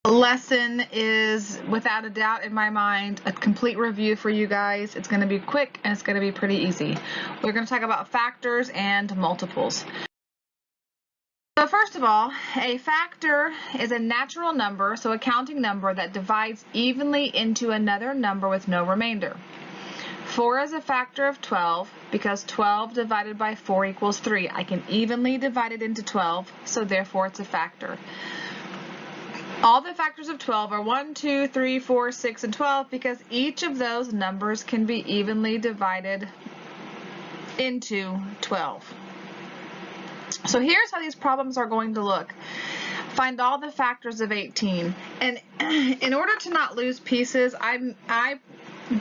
lesson is, without a doubt in my mind, a complete review for you guys. It's going to be quick and it's going to be pretty easy. We're going to talk about factors and multiples. So first of all, a factor is a natural number, so a counting number that divides evenly into another number with no remainder. 4 is a factor of 12 because 12 divided by 4 equals 3. I can evenly divide it into 12, so therefore it's a factor. All the factors of 12 are 1, 2, 3, 4, 6, and 12 because each of those numbers can be evenly divided into 12. So here's how these problems are going to look. Find all the factors of 18. And in order to not lose pieces, I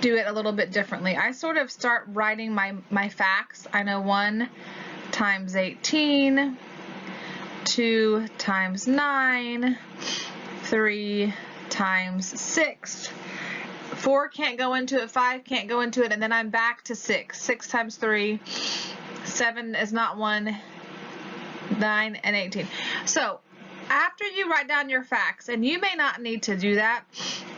do it a little bit differently. I sort of start writing my facts. I know 1 times 18, 2 times 9, 3 times 6. 4 can't go into it, 5 can't go into it, and then I'm back to 6. 6 times 3, 7 is not 1, 9, and 18. So after you write down your facts, and you may not need to do that,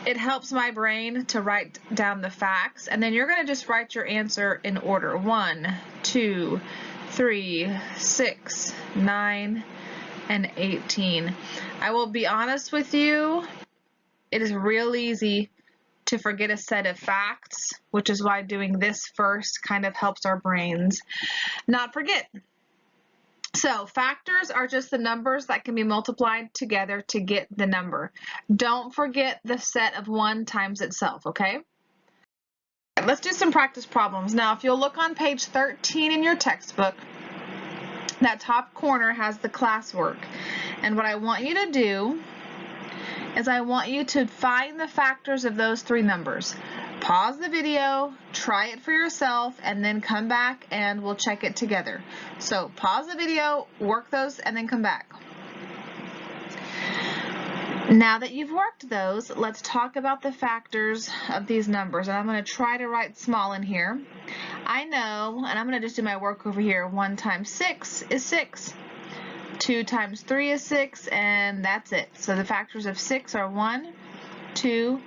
it helps my brain to write down the facts, and then you're going to just write your answer in order. 1, 2, 3, 6, 9, and 18. I will be honest with you, it is real easy to forget a set of facts, which is why doing this first kind of helps our brains not forget. So factors are just the numbers that can be multiplied together to get the number. Don't forget the set of 1 times itself, okay? Let's do some practice problems. Now, if you'll look on page 13 in your textbook, that top corner has the classwork. And what I want you to do is I want you to find the factors of those 3 numbers. Pause the video, try it for yourself, and then come back and we'll check it together. So pause the video, work those, and then come back. Now that you've worked those, let's talk about the factors of these numbers. And I'm going to try to write small in here. I know, and I'm going to just do my work over here. 1 times 6 is 6. 2 times 3 is 6, and that's it. So the factors of 6 are 1, 2,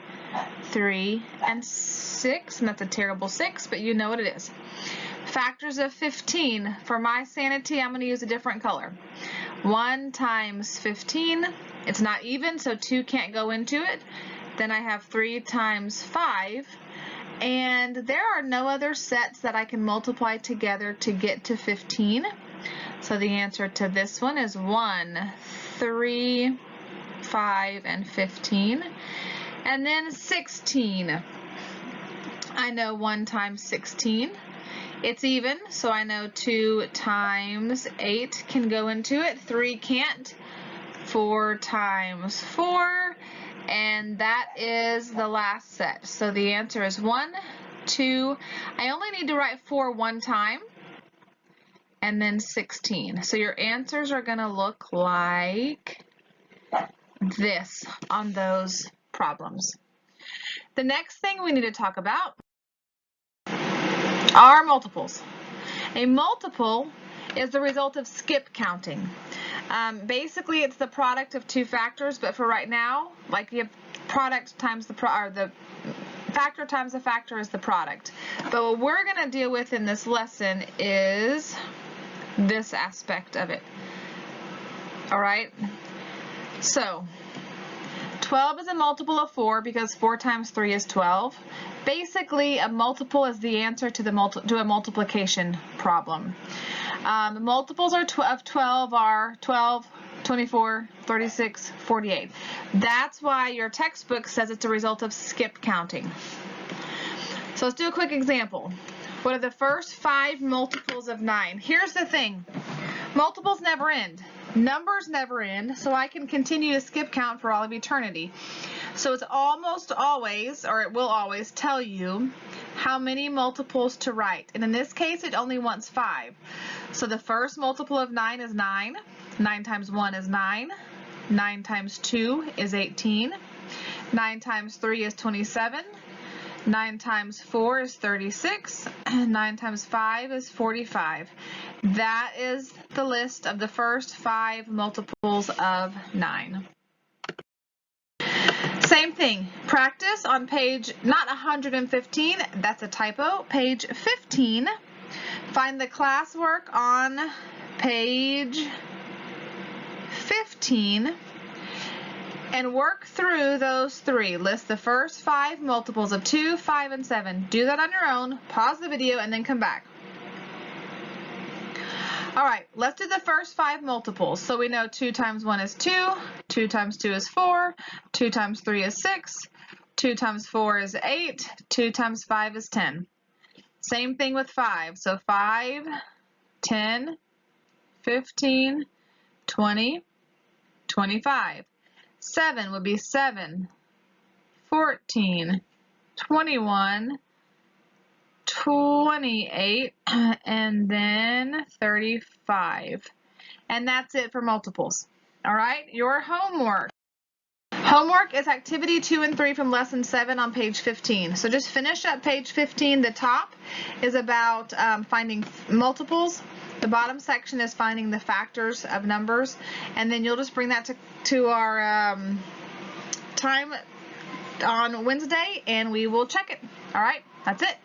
3, and 6, and that's a terrible 6, but you know what it is. Factors of 15, for my sanity, I'm going to use a different color. 1 times 15, it's not even, so 2 can't go into it. Then I have 3 times 5, and there are no other sets that I can multiply together to get to 15. So the answer to this one is 1, 3, 5, and 15. And then 16. I know 1 times 16. It's even, so I know 2 times 8 can go into it. 3 can't. 4 times 4. And that is the last set. So the answer is 1, 2. I only need to write 4 one time. And then 16. So your answers are going to look like this on those problems. The next thing we need to talk about are multiples. A multiple is the result of skip counting. Basically, it's the product of 2 factors, but for right now, like you have product times the factor times the factor is the product. But what we're going to deal with in this lesson is this aspect of it. All right? So 12 is a multiple of 4 because 4 times 3 is 12. Basically, a multiple is the answer to a multiplication problem. Multiples of 12 are 12, 24, 36, 48. That's why your textbook says it's a result of skip counting. So let's do a quick example. What are the first 5 multiples of 9? Here's the thing. Multiples never end. Numbers never end, so I can continue to skip count for all of eternity. So it's almost always, or it will always tell you how many multiples to write. And in this case, it only wants 5. So the first multiple of 9 is 9. 9 times 1 is 9. 9 times 2 is 18. 9 times 3 is 27. 9 times 4 is 36, 9 times 5 is 45. That is the list of the first 5 multiples of 9. Same thing. Practice on page, not 115, that's a typo, page 15. Find the classwork on page 15 and work through those three. List the first 5 multiples of 2, 5, and 7. Do that on your own. Pause the video and then come back. All right, let's do the first 5 multiples. So we know 2 times 1 is 2, 2 times 2 is 4, 2 times 3 is 6, 2 times 4 is 8, 2 times 5 is 10. Same thing with 5. So 5, 10, 15, 20, 25. 7 would be 7, 14, 21, 28, and then 35. And that's it for multiples. All right, your homework. Homework is activity 2 and 3 from lesson 7 on page 15. So just finish up page 15. The top is about finding multiples. The bottom section is finding the factors of numbers. And then you'll just bring that to our time on Wednesday and we will check it. All right, that's it.